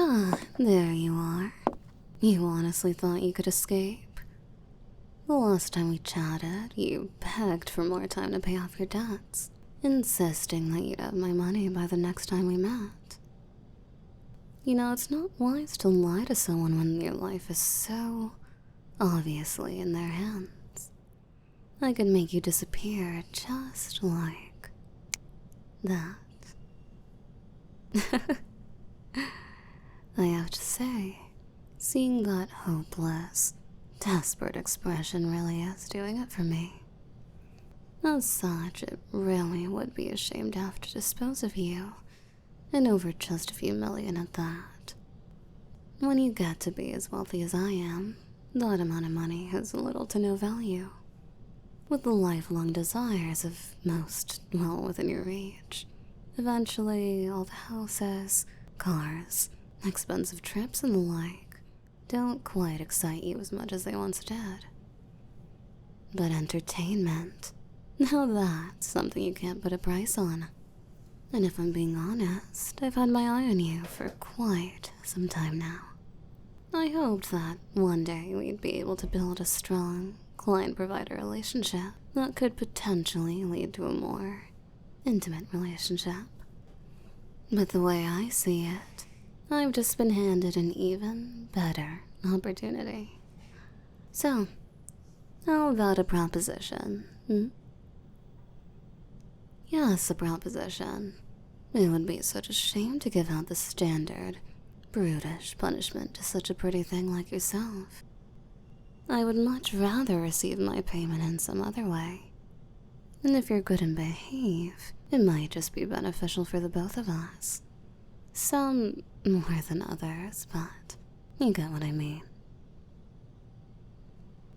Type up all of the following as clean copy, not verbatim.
Ah, there you are. You honestly thought you could escape? The last time we chatted, you begged for more time to pay off your debts, insisting that you'd have my money by the next time we met. You know, it's not wise to lie to someone when your life is so obviously in their hands. I could make you disappear just like that. I have to say, seeing that hopeless, desperate expression really is doing it for me. As such, it really would be a shame to have to dispose of you, and over just a few million at that. When you get to be as wealthy as I am, that amount of money has little to no value. With the lifelong desires of most well within your reach, eventually all the houses, cars, expensive trips and the like don't quite excite you as much as they once did. But entertainment, now that's something you can't put a price on. And if I'm being honest, I've had my eye on you for quite some time now. I hoped that one day we'd be able to build a strong client-provider relationship that could potentially lead to a more intimate relationship. But the way I see it, I've just been handed an even better opportunity. So, how about a proposition, Yes, a proposition. It would be such a shame to give out the standard, brutish punishment to such a pretty thing like yourself. I would much rather receive my payment in some other way. And if you're good and behave, it might just be beneficial for the both of us. Some more than others, but you get what I mean.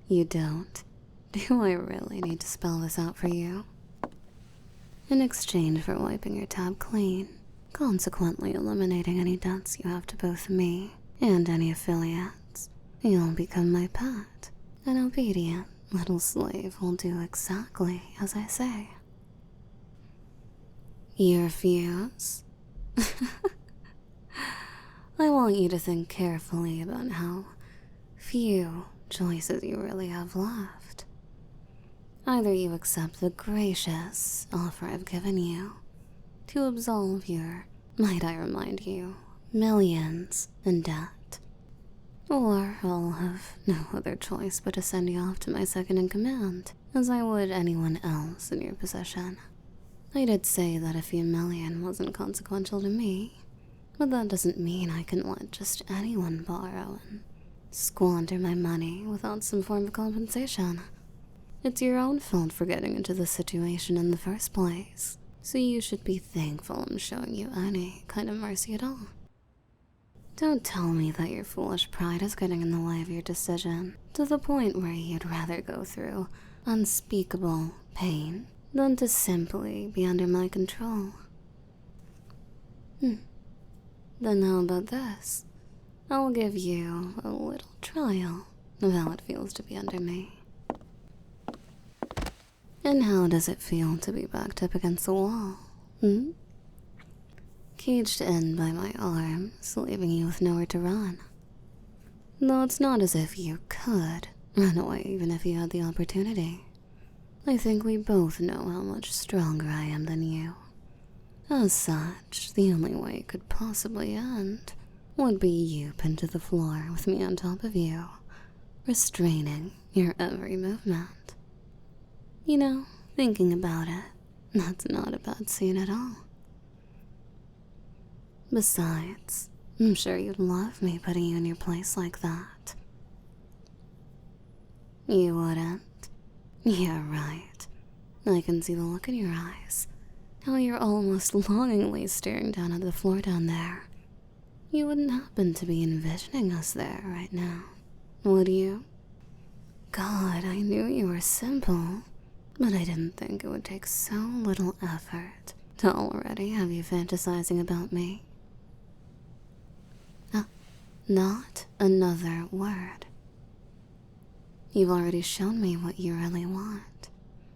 You don't? Do I really need to spell this out for you? In exchange for wiping your tab clean, consequently eliminating any debts you have to both me and any affiliates, you'll become my pet. An obedient little slave will do exactly as I say. You refuse? I want you to think carefully about how few choices you really have left. Either you accept the gracious offer I've given you to absolve your, might I remind you, millions in debt, or I'll have no other choice but to send you off to my second-in-command, as I would anyone else in your position. I did say that a few million wasn't consequential to me, but that doesn't mean I can let just anyone borrow and squander my money without some form of compensation. It's your own fault for getting into this situation in the first place, so you should be thankful I'm showing you any kind of mercy at all. Don't tell me that your foolish pride is getting in the way of your decision to the point where you'd rather go through unspeakable pain than to simply be under my control. Then how about this? I'll give you a little trial of how it feels to be under me. And how does it feel to be backed up against the wall, Caged in by my arms, leaving you with nowhere to run. Though it's not as if you could run away even if you had the opportunity. I think we both know how much stronger I am than you. As such, the only way it could possibly end would be you pinned to the floor with me on top of you, restraining your every movement. You know, thinking about it, that's not a bad scene at all. Besides, I'm sure you'd love me putting you in your place like that. You wouldn't? Yeah, right. I can see the look in your eyes. How you're almost longingly staring down at the floor down there. You wouldn't happen to be envisioning us there right now, would you? God, I knew you were simple, but I didn't think it would take so little effort to already have you fantasizing about me. Not another word. You've already shown me what you really want,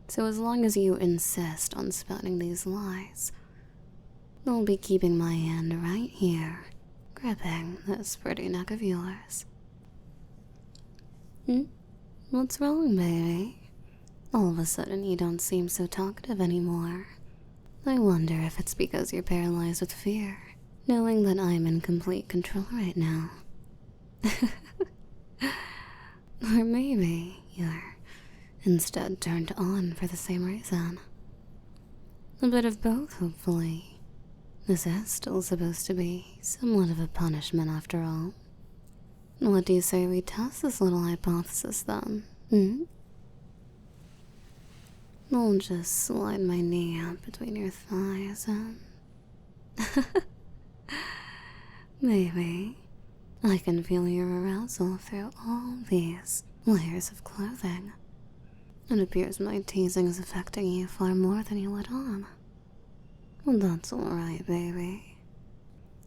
so as long as you insist on spouting these lies, I'll be keeping my hand right here, gripping this pretty neck of yours. What's wrong, baby? All of a sudden you don't seem so talkative anymore. I wonder if it's because you're paralyzed with fear, knowing that I'm in complete control right now. Or maybe you're instead turned on for the same reason. A bit of both, hopefully. This is still supposed to be somewhat of a punishment after all. What do you say we test this little hypothesis then? I'll just slide my knee up between your thighs and... Maybe I can feel your arousal through all these layers of clothing. It appears my teasing is affecting you far more than you let on. Well, that's alright, baby.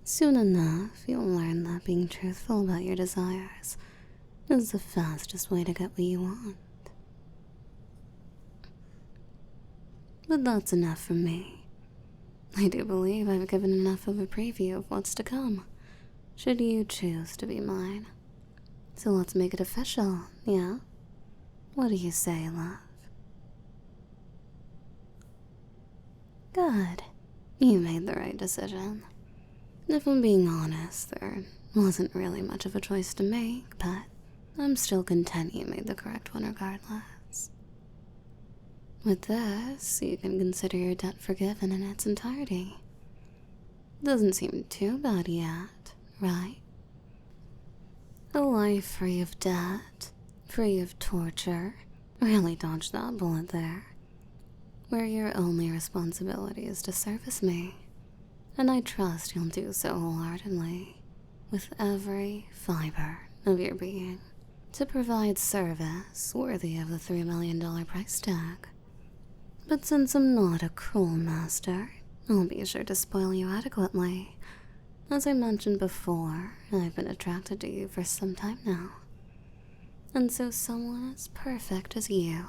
Soon enough, you'll learn that being truthful about your desires is the fastest way to get what you want. But that's enough from me. I do believe I've given enough of a preview of what's to come, should you choose to be mine. So let's make it official, yeah? What do you say, love? Good. You made the right decision. If I'm being honest, there wasn't really much of a choice to make, but I'm still content you made the correct one regardless. With this, you can consider your debt forgiven in its entirety. Doesn't seem too bad yet, right? A life free of debt, free of torture, really dodged that bullet there. Where your only responsibility is to service me. And I trust you'll do so wholeheartedly, with every fiber of your being, to provide service worthy of the $3 million price tag. But since I'm not a cruel master, I'll be sure to spoil you adequately. As I mentioned before, I've been attracted to you for some time now. And so someone as perfect as you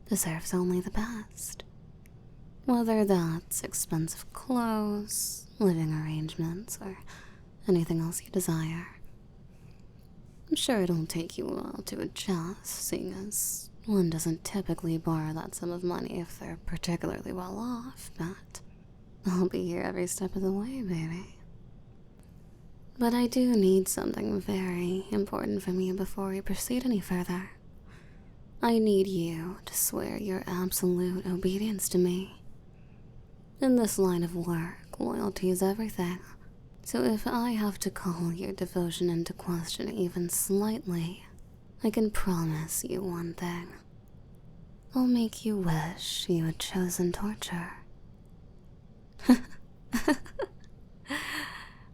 deserves only the best. Whether that's expensive clothes, living arrangements, or anything else you desire. I'm sure it'll take you a while to adjust, seeing as one doesn't typically borrow that sum of money if they're particularly well off, but I'll be here every step of the way, baby. But I do need something very important from you before we proceed any further. I need you to swear your absolute obedience to me. In this line of work, loyalty is everything. So if I have to call your devotion into question even slightly, I can promise you one thing. I'll make you wish you had chosen torture.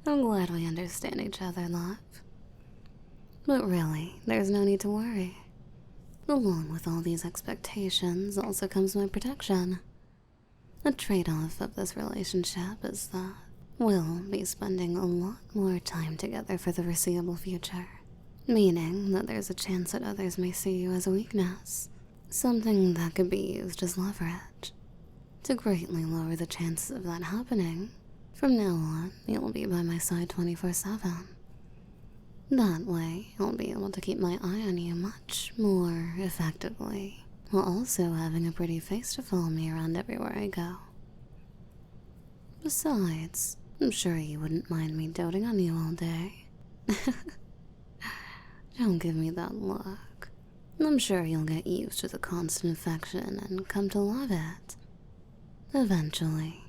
I'm glad we understand each other, love. But really, there's no need to worry. Along with all these expectations also comes my protection. A trade-off of this relationship is that we'll be spending a lot more time together for the foreseeable future. Meaning that there's a chance that others may see you as a weakness. Something that could be used as leverage. To greatly lower the chances of that happening, from now on, you'll be by my side 24/7. That way, I'll be able to keep my eye on you much more effectively, while also having a pretty face to follow me around everywhere I go. Besides, I'm sure you wouldn't mind me doting on you all day. Don't give me that look. I'm sure you'll get used to the constant affection and come to love it. Eventually.